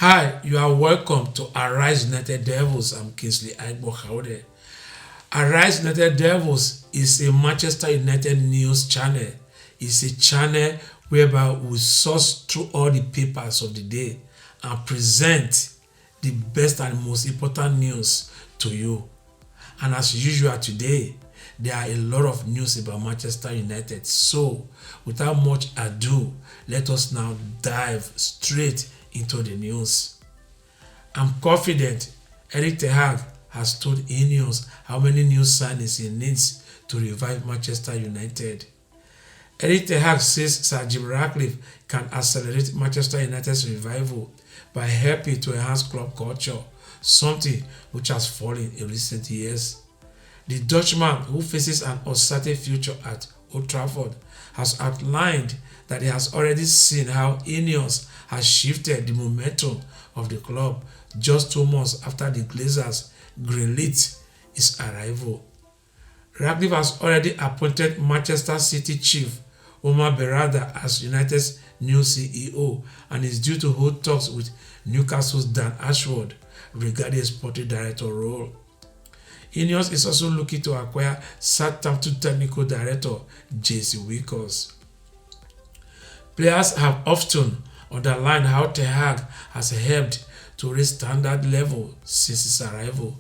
Hi, you are welcome to Arise United Devils. I'm Kingsley Aigbokaude. Arise United Devils is a Manchester United news channel. It's a channel whereby we source through all the papers of the day and present the best and most important news to you. And as usual today, there are a lot of news about Manchester United. So, without much ado, let us now dive straight into the news. I'm confident Eric Ten Hag has told Ineos how many new signings he needs to revive Manchester United. Eric Ten Hag says Sir Jim Ratcliffe can accelerate Manchester United's revival by helping to enhance club culture, something which has fallen in recent years. The Dutchman, who faces an uncertain future at Old Trafford, has outlined that he has already seen how Ineos has shifted the momentum of the club just 2 months after the Glazers greenlit his arrival. Ratcliffe has already appointed Manchester City chief Omar Berrada as United's new CEO and is due to hold talks with Newcastle's Dan Ashworth regarding a sporting director role. Ineos is also looking to acquire Southampton technical director JC Wickers. Players have often underlined how Ten Hag has helped to raise standard level since his arrival,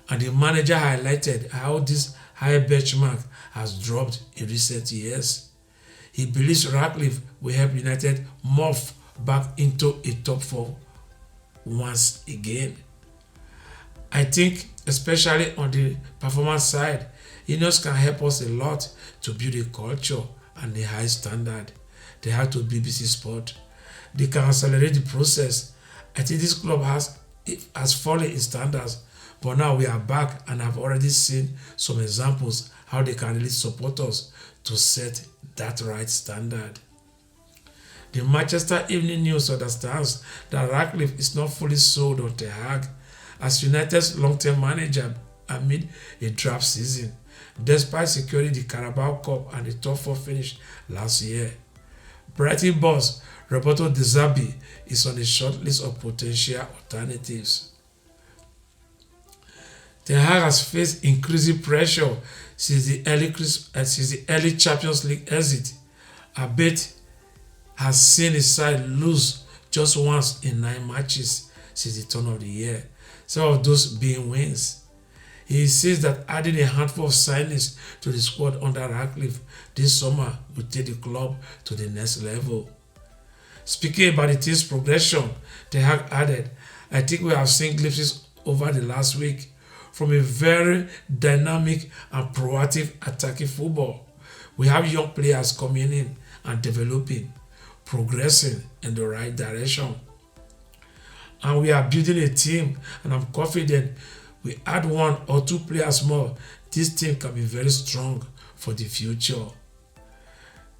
and the manager highlighted how this high benchmark has dropped in recent years. He believes Ratcliffe will help United morph back into a top four once again. I think, especially on the performance side, Ineos can help us a lot to build a culture and a high standard. They have to BBC Sport. They can accelerate the process. I think this club has fallen in standards, but now we are back and I've already seen some examples how they can really support us to set that right standard. The Manchester Evening News understands that Ratcliffe is not fully sold on Ten Hag as United's long-term manager amid a draft season, despite securing the Carabao Cup and the top 4 finish last year. Brighton boss Roberto De Zerbi is on a short list of potential alternatives. Ten Hag has faced increasing pressure since the early Champions League exit. Albeit has seen his side lose just once in 9 matches since the turn of the year, some of those being wins. He says that adding a handful of signings to the squad under Ratcliffe this summer will take the club to the next level. Speaking about the team's progression, Ten Hag added, I think we have seen glimpses over the last week from a very dynamic and proactive attacking football. We have young players coming in and developing, progressing in the right direction. And we are building a team, and I'm confident we add 1 or 2 players more, this team can be very strong for the future.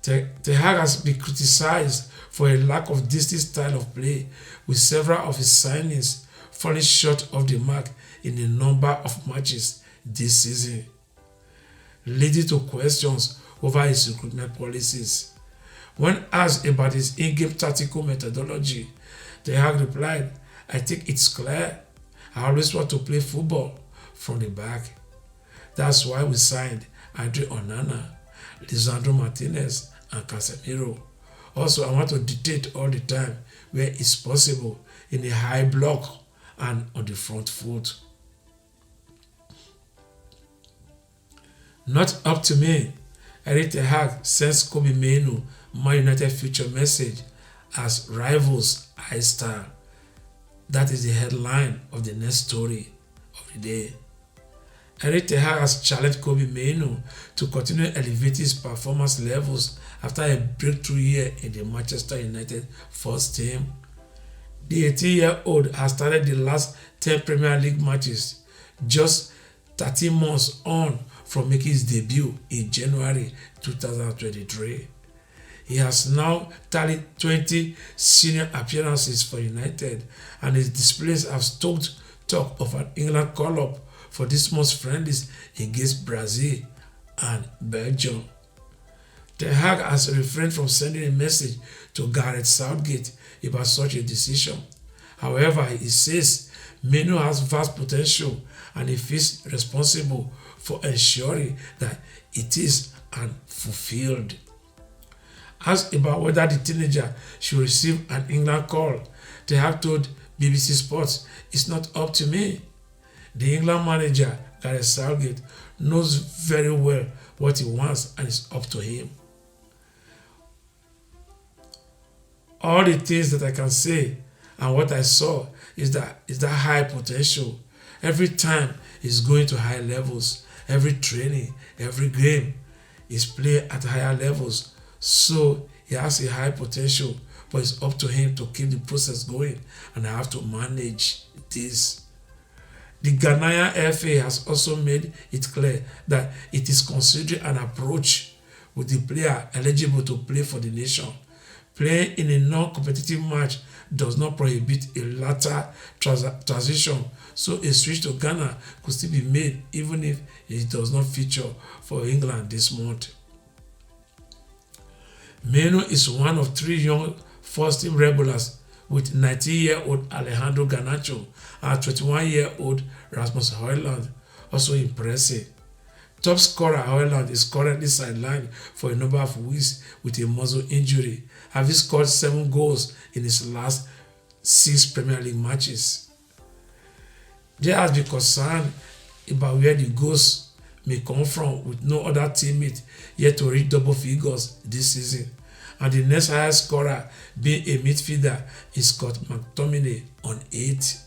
Ten Hag has been criticized for a lack of distinct style of play, with several of his signings falling short of the mark in a number of matches this season, leading to questions over his recruitment policies. When asked about his in-game tactical methodology, Ten Hag replied, I think it's clear. I always want to play football from the back. That's why we signed Andre Onana, Lisandro Martinez, and Casemiro. Also, I want to dictate all the time where it's possible in a high block and on the front foot. Not up to me. Eric Ten Hag sends Kobbie Mainoo Man United future message as rivals high star. That is the headline of the next story of the day. Eric Ten Hag has challenged Kobbie Mainoo to continue elevating his performance levels after a breakthrough year in the Manchester United first team. The 18-year-old has started the last 10 Premier League matches, just 13 months on from making his debut in January 2023. He has now tallied 20 senior appearances for United, and his displays have stoked talk of an England call-up for this month's friendlies against Brazil and Belgium. Ten Hag has refrained from sending a message to Gareth Southgate about such a decision. However, he says Mainoo has vast potential and he feels responsible for ensuring that it is fulfilled. Asked about whether the teenager should receive an England call, Ten Hag told BBC Sports, "It's not up to me." The England manager, Gareth Southgate, knows very well what he wants and it's up to him. All the things that I can say and what I saw is that high potential. Every time he's going to high levels, every training, every game, he's playing at higher levels. So he has a high potential, but it's up to him to keep the process going, and I have to manage this. The Ghanaian FA has also made it clear that it is considering an approach with the player eligible to play for the nation. Playing in a non-competitive match does not prohibit a later transition, so a switch to Ghana could still be made even if it does not feature for England this month. Mainoo is one of 3 young first-team regulars, with 19-year-old Alejandro Garnacho and 21-year-old Rasmus Højlund also impressive. Top scorer Højlund is currently sidelined for a number of weeks with a muscle injury, having scored 7 goals in his last 6 Premier League matches. There has been concern about where the goals may come from, with no other teammate yet to reach double figures this season, and the next highest scorer being a midfielder is Scott McTominay on 8.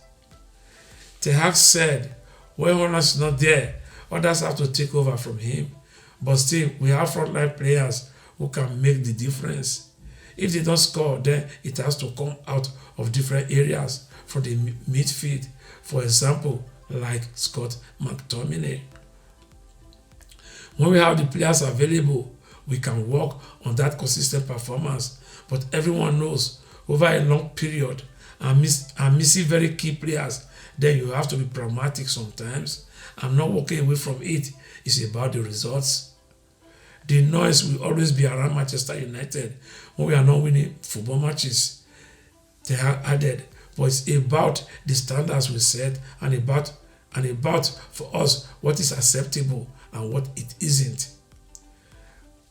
Ten Hag said, when Højlund is not there, others have to take over from him, but still we have frontline players who can make the difference. If they don't score, then it has to come out of different areas from the midfield, for example, like Scott McTominay. When we have the players available, we can work on that consistent performance, but everyone knows over a long period and missing very key players, then you have to be pragmatic sometimes. I'm not walking away from it. It's about the results. The noise will always be around Manchester United when we are not winning football matches. They have added, but it's about the standards we set and about for us what is acceptable and what it isn't.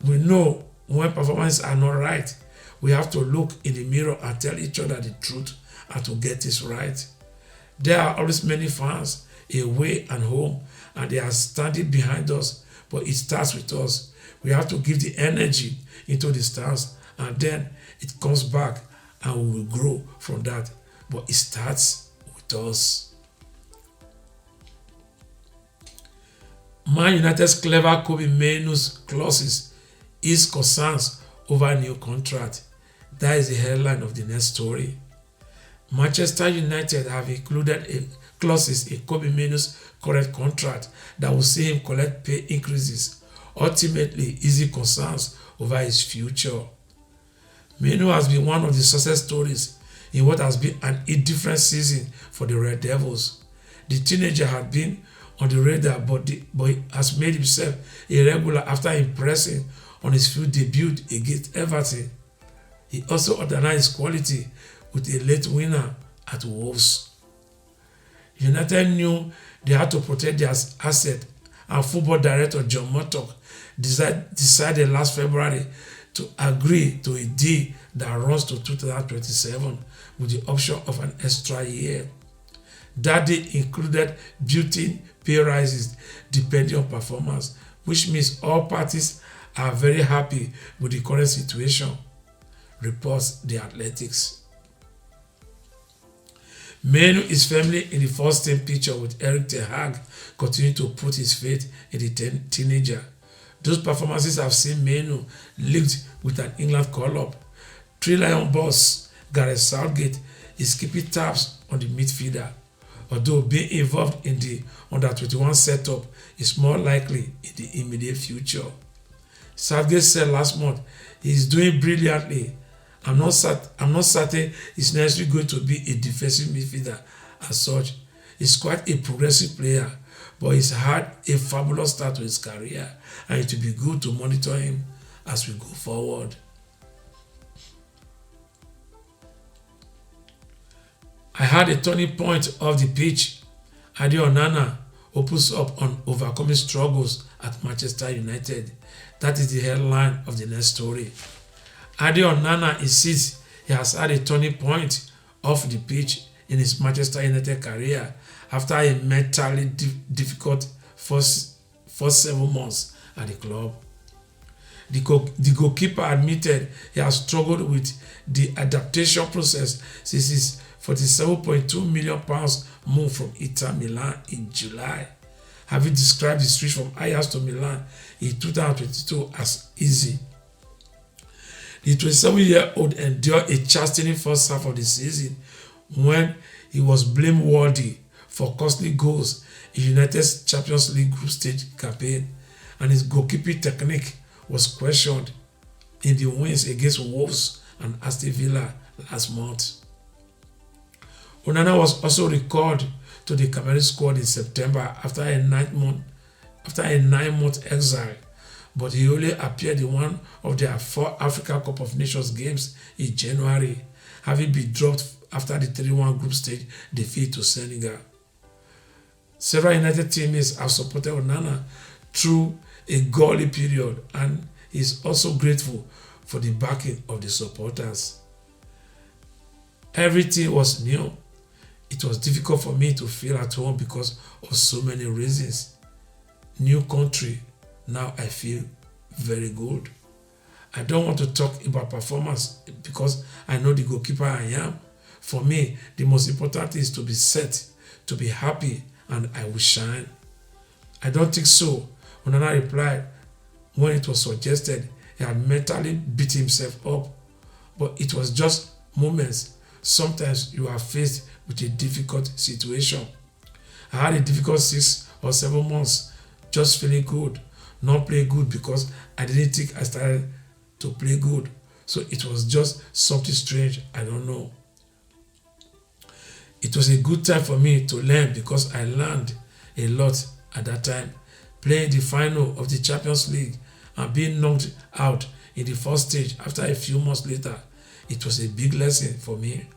We know when performances are not right, we have to look in the mirror and tell each other the truth and to get this right. There are always many fans away and home, and they are standing behind us, but it starts with us. We have to give the energy into the stands, and then it comes back and we will grow from that. But it starts with us. Man United's clever Kobbie Mainoo's clauses ease concerns over a new contract. That is the headline of the next story. Manchester United have included clauses in Kobbie Mainoo's current contract that will see him collect pay increases, ultimately easing concerns over his future. Mainoo has been one of the success stories in what has been an indifferent season for the Red Devils. The teenager had been on the radar, but he has made himself a regular after impressing on his field debut against Everton. He also underlined his quality with a late winner at Wolves. United knew they had to protect their asset, and football director John Murtock decided last February to agree to a deal that runs to 2027 with the option of an extra year. That deal included built-in pay rises depending on performance, which means all parties are very happy with the current situation, reports The Athletics. Mainoo is firmly in the first-team picture, with Erik ten Hag continuing to put his faith in the teenager. Those performances have seen Mainoo linked with an England call-up. Three Lion boss Gareth Southgate is keeping tabs on the midfielder, although being involved in the under-21 setup is more likely in the immediate future. Southgate said last month he is doing brilliantly. I'm not certain he's necessarily going to be a defensive midfielder as such. He's quite a progressive player, but he's had a fabulous start to his career, and it will be good to monitor him as we go forward. I had a turning point of the pitch. Ade Onana opens up on overcoming struggles at Manchester United. That is the headline of the next story. Ade Onana insists he has had a turning point off the pitch in his Manchester United career after a mentally difficult first 7 months at the club. The goalkeeper admitted he has struggled with the adaptation process since his £47.2 million move from Inter Milan in July, having described the switch from Ajax to Milan in 2022 as easy. The 27-year-old endured a chastening first half of the season when he was blameworthy for costly goals in United's Champions League group stage campaign, and his goalkeeping technique was questioned in the wins against Wolves and Aston Villa last month. Onana was also recalled to the Cameroon squad in September after a 9-month exile, but he only appeared in one of their 4 Africa Cup of Nations games in January, having been dropped after the 3-1 group stage defeat to Senegal. Several United teammates have supported Onana through a gaudy period, and he is also grateful for the backing of the supporters. Everything was new. It was difficult for me to feel at home because of so many reasons. New country, now I feel very good. I don't want to talk about performance because I know the goalkeeper I am. For me, the most important thing is to be set, to be happy, and I will shine. I don't think so. Onana replied when it was suggested he had mentally beat himself up, but it was just moments. Sometimes you are faced with a difficult situation. I had a difficult 6 or 7 months, just feeling good, not playing good because I didn't think I started to play good. So it was just something strange, I don't know. It was a good time for me to learn because I learned a lot at that time. Playing the final of the Champions League and being knocked out in the first stage after a few months later, it was a big lesson for me.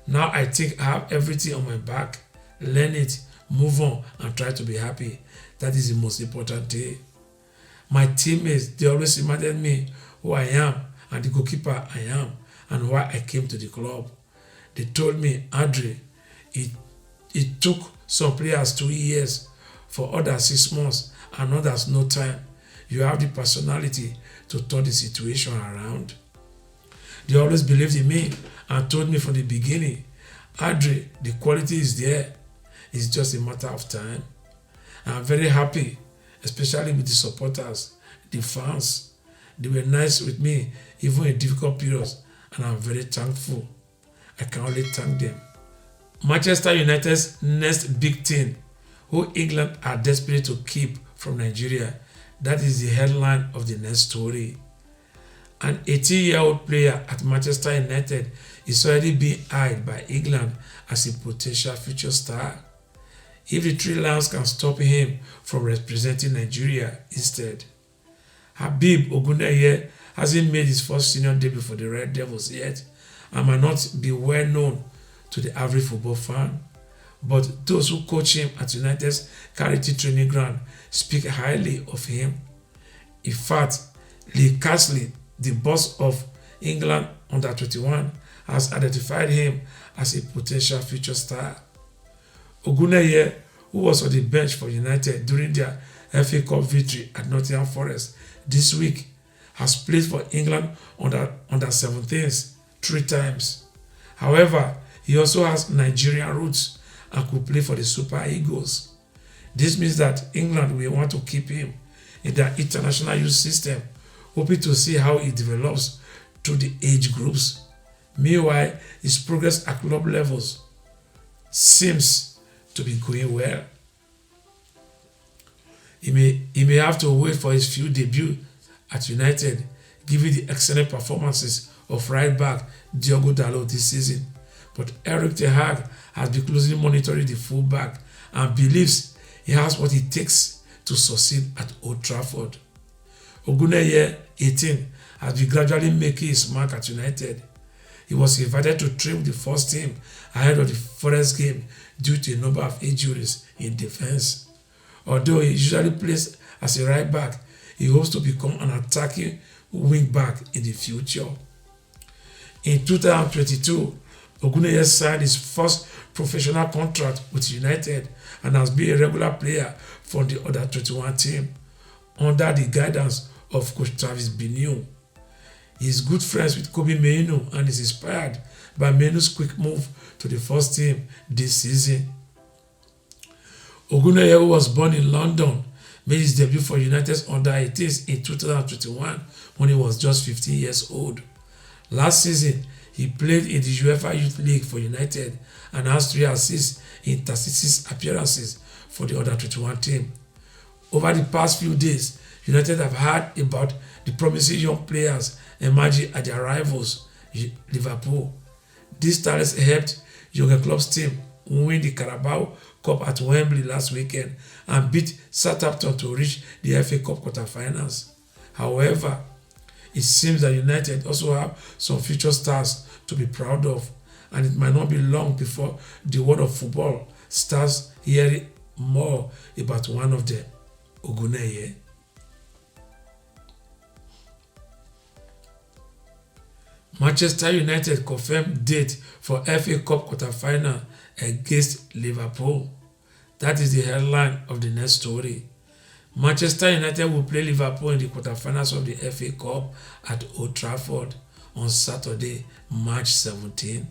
Now I think I have everything on my back. Learn it, move on, and try to be happy. That is the most important thing. My teammates, they always reminded me who I am and the goalkeeper I am and why I came to the club. They told me, Andre, it took some players 2 years, for others 6 months, and others no time. You have the personality to turn the situation around. They always believed in me and told me from the beginning, Andre, the quality is there. It's just a matter of time. I'm very happy, especially with the supporters, the fans. They were nice with me, even in difficult periods, and I'm very thankful. I can only thank them. Manchester United's next big thing, who England are desperate to keep from Nigeria. That is the headline of the next story. An 18-year-old player at Manchester United is already being eyed by England as a potential future star. If the Three Lions can stop him from representing Nigeria instead. Habib Oguneye hasn't made his first senior debut for the Red Devils yet and might not be well known to the average football fan. But those who coach him at United's charity training ground speak highly of him. In fact, Lee Castley, the boss of England under-21, has identified him as a potential future star. Oguneye, who was on the bench for United during their FA Cup victory at Nottingham Forest this week, has played for England under-17s 3 times. However, he also has Nigerian roots and could play for the Super Eagles. This means that England will want to keep him in their international youth system, hoping to see how he develops through the age groups. Meanwhile, his progress at club levels seems to be going well. He may have to wait for his few debut at United, given the excellent performances of right back Diogo Dalot this season. But Eric Ten Hag has been closely monitoring the fullback and believes he has what it takes to succeed at Old Trafford. Oguneye, 18, has been gradually making his mark at United. He was invited to train with the first team ahead of the Forest game due to a number of injuries in defense. Although he usually plays as a right back, he hopes to become an attacking wing back in the future. In 2022, Oguneye signed his first professional contract with United and has been a regular player for the under 21 team under the guidance of Coach Travis Bineu. He is good friends with Kobbie Mainoo and is inspired by Mainoo's quick move to the first team this season. Oguneye, who was born in London, made his debut for United's under-18s in 2021 when he was just 15 years old. Last season, he played in the UEFA Youth League for United and has 3 assists in 36 appearances for the under-21 team. Over the past few days, United have heard about the promising young players emerging at their rivals, Liverpool. These talents helped Jurgen Klopp's team win the Carabao Cup at Wembley last weekend and beat Southampton to reach the FA Cup quarterfinals. However, it seems that United also have some future stars to be proud of, and it might not be long before the world of football starts hearing more about one of them, Oguneye. Manchester United confirmed date for FA Cup quarterfinal against Liverpool. That is the headline of the next story. Manchester United will play Liverpool in the quarterfinals of the FA Cup at Old Trafford on Saturday, March 17.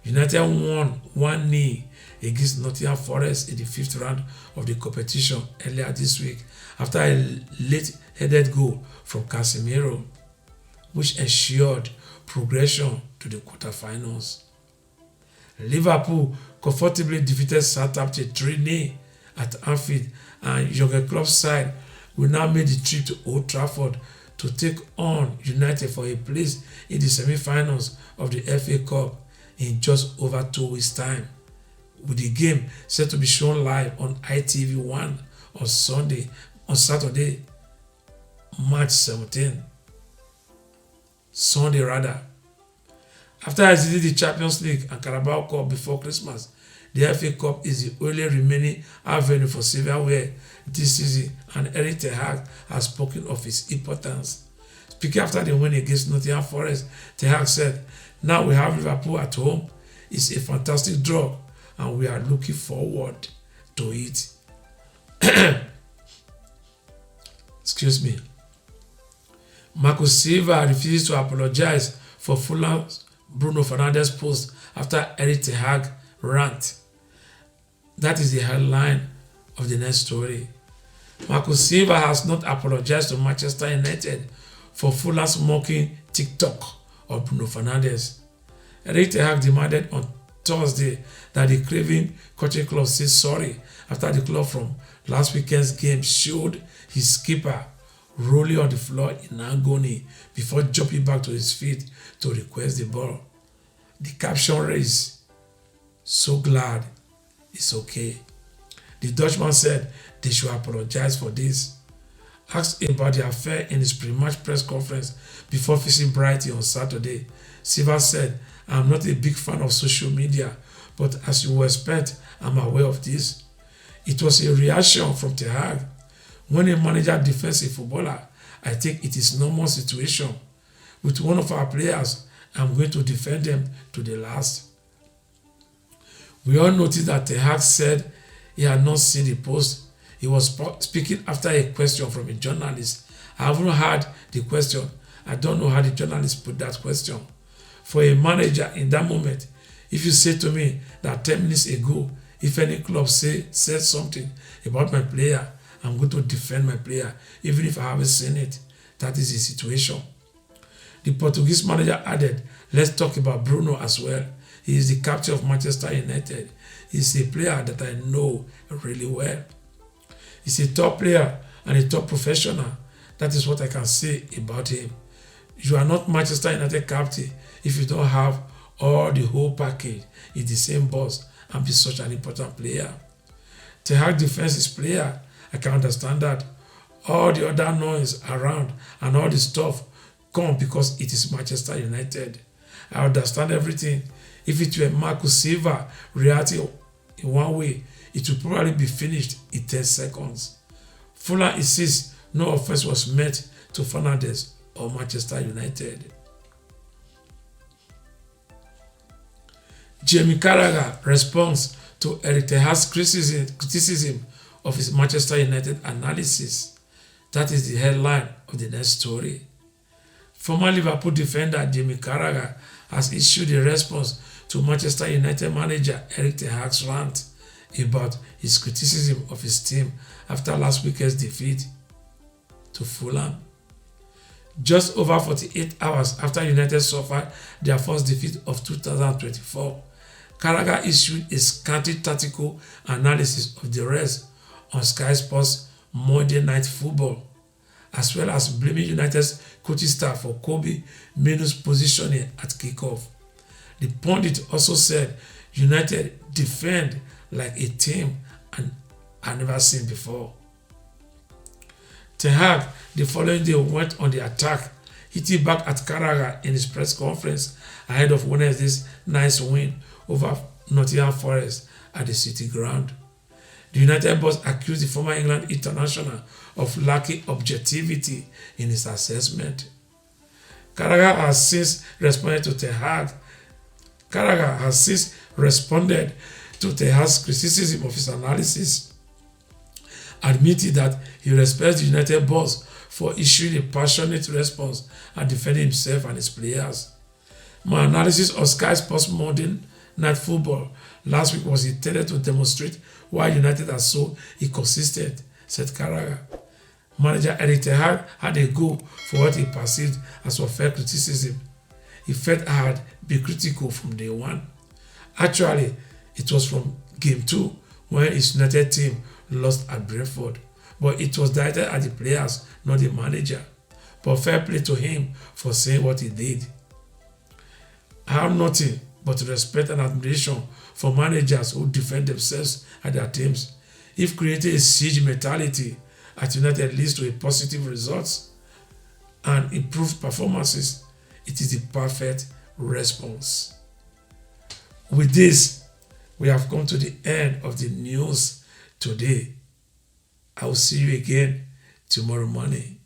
United won 1-0 against Nottingham Forest in the 5th round of the competition earlier this week after a late-headed goal from Casemiro, which ensured progression to the quarterfinals. Liverpool comfortably defeated Southampton 3-0 at Anfield, and Jurgen Klopp's side will now make the trip to Old Trafford to take on United for a place in the semi-finals of the FA Cup in just over 2 weeks' time, with the game set to be shown live on ITV1 on Saturday, March 17. Sunday rather. After exiting the Champions League and Carabao Cup before Christmas, the FA Cup is the only remaining avenue for silverware this season, and Erik ten Hag has spoken of its importance. Speaking after the win against Nottingham Forest, ten Hag said, "Now we have Liverpool at home. It's a fantastic draw and we are looking forward to it." Excuse me. Marco Silva refuses to apologize for Fulham's Bruno Fernandes post after Erik ten Hag rant. That is the headline of the next story. Marco Silva has not apologized to Manchester United for Fulham's mocking TikTok of Bruno Fernandes. Erik ten Hag demanded on Thursday that the Craven coaching club say sorry after the club from last weekend's game showed his skipper rolling on the floor in agony before jumping back to his feet to request the ball. The caption reads, "So glad it's okay." The Dutchman said they should apologize for this. Asked about the affair in his pre-match press conference before facing Brighton on Saturday, Silva said, "I'm not a big fan of social media, but as you will expect, I'm aware of this." It was a reaction from ten Hag. When a manager defends a footballer, I think it is a normal situation. With one of our players, I'm going to defend them to the last. We all noticed that ten Hag said he had not seen the post. He was speaking after a question from a journalist. I haven't heard the question. I don't know how the journalist put that question. For a manager in that moment, if you say to me that 10 minutes ago, if any club said something about my player, I'm going to defend my player, even if I haven't seen it. That is the situation. The Portuguese manager added, "Let's talk about Bruno as well. He is the captain of Manchester United. He's a player that I know really well. He's a top player and a top professional. That is what I can say about him. You are not Manchester United captain if you don't have all the whole package in the same bus and be such an important player." Ten Hag defends his player. I can understand that. All the other noise around and all the stuff come because it is Manchester United. I understand everything. If it were Marcus Silva reacting in one way, it would probably be finished in 10 seconds. Fulham insists no offense was met to Fernandes or Manchester United. Jamie Carragher responds to Eric Ten Hag's criticism of his Manchester United analysis. That is the headline of the next story. Former Liverpool defender Jamie Carragher has issued a response to Manchester United manager Eric Ten Hag's rant about his criticism of his team after last weekend's defeat to Fulham. Just over 48 hours after United suffered their first defeat of 2024, Carragher issued a scanty tactical analysis of the rest on Sky Sports Monday Night Football, as well as blaming United's coaching staff for Kobbie Mainoo's positioning at kickoff. The pundit also said United defend like a team and I've never seen before. Ten Hag the following day went on the attack, hitting back at Carragher in his press conference ahead of Wednesday's nice win over Nottingham Forest at the City Ground. The United boss accused the former England international of lacking objectivity in his assessment. Carragher has since responded to Ten Hag's criticism of his analysis, admitting that he respects the United boss for issuing a passionate response and defending himself and his players. My analysis of Sky Sports Monday Night Football last week was intended to demonstrate why United are so inconsistent, said Carragher. Manager Eric Ten Hag had a go for what he perceived as unfair criticism. He felt I had been critical from day one. Actually, it was from Game 2 when his United team lost at Brentford, but it was directed at the players, not the manager. But fair play to him for saying what he did. I have nothing but respect and admiration for managers who defend themselves and their teams. If creating a siege mentality at United leads to a positive results and improved performances, it is the perfect response. With this, we have come to the end of the news today. I will see you again tomorrow morning.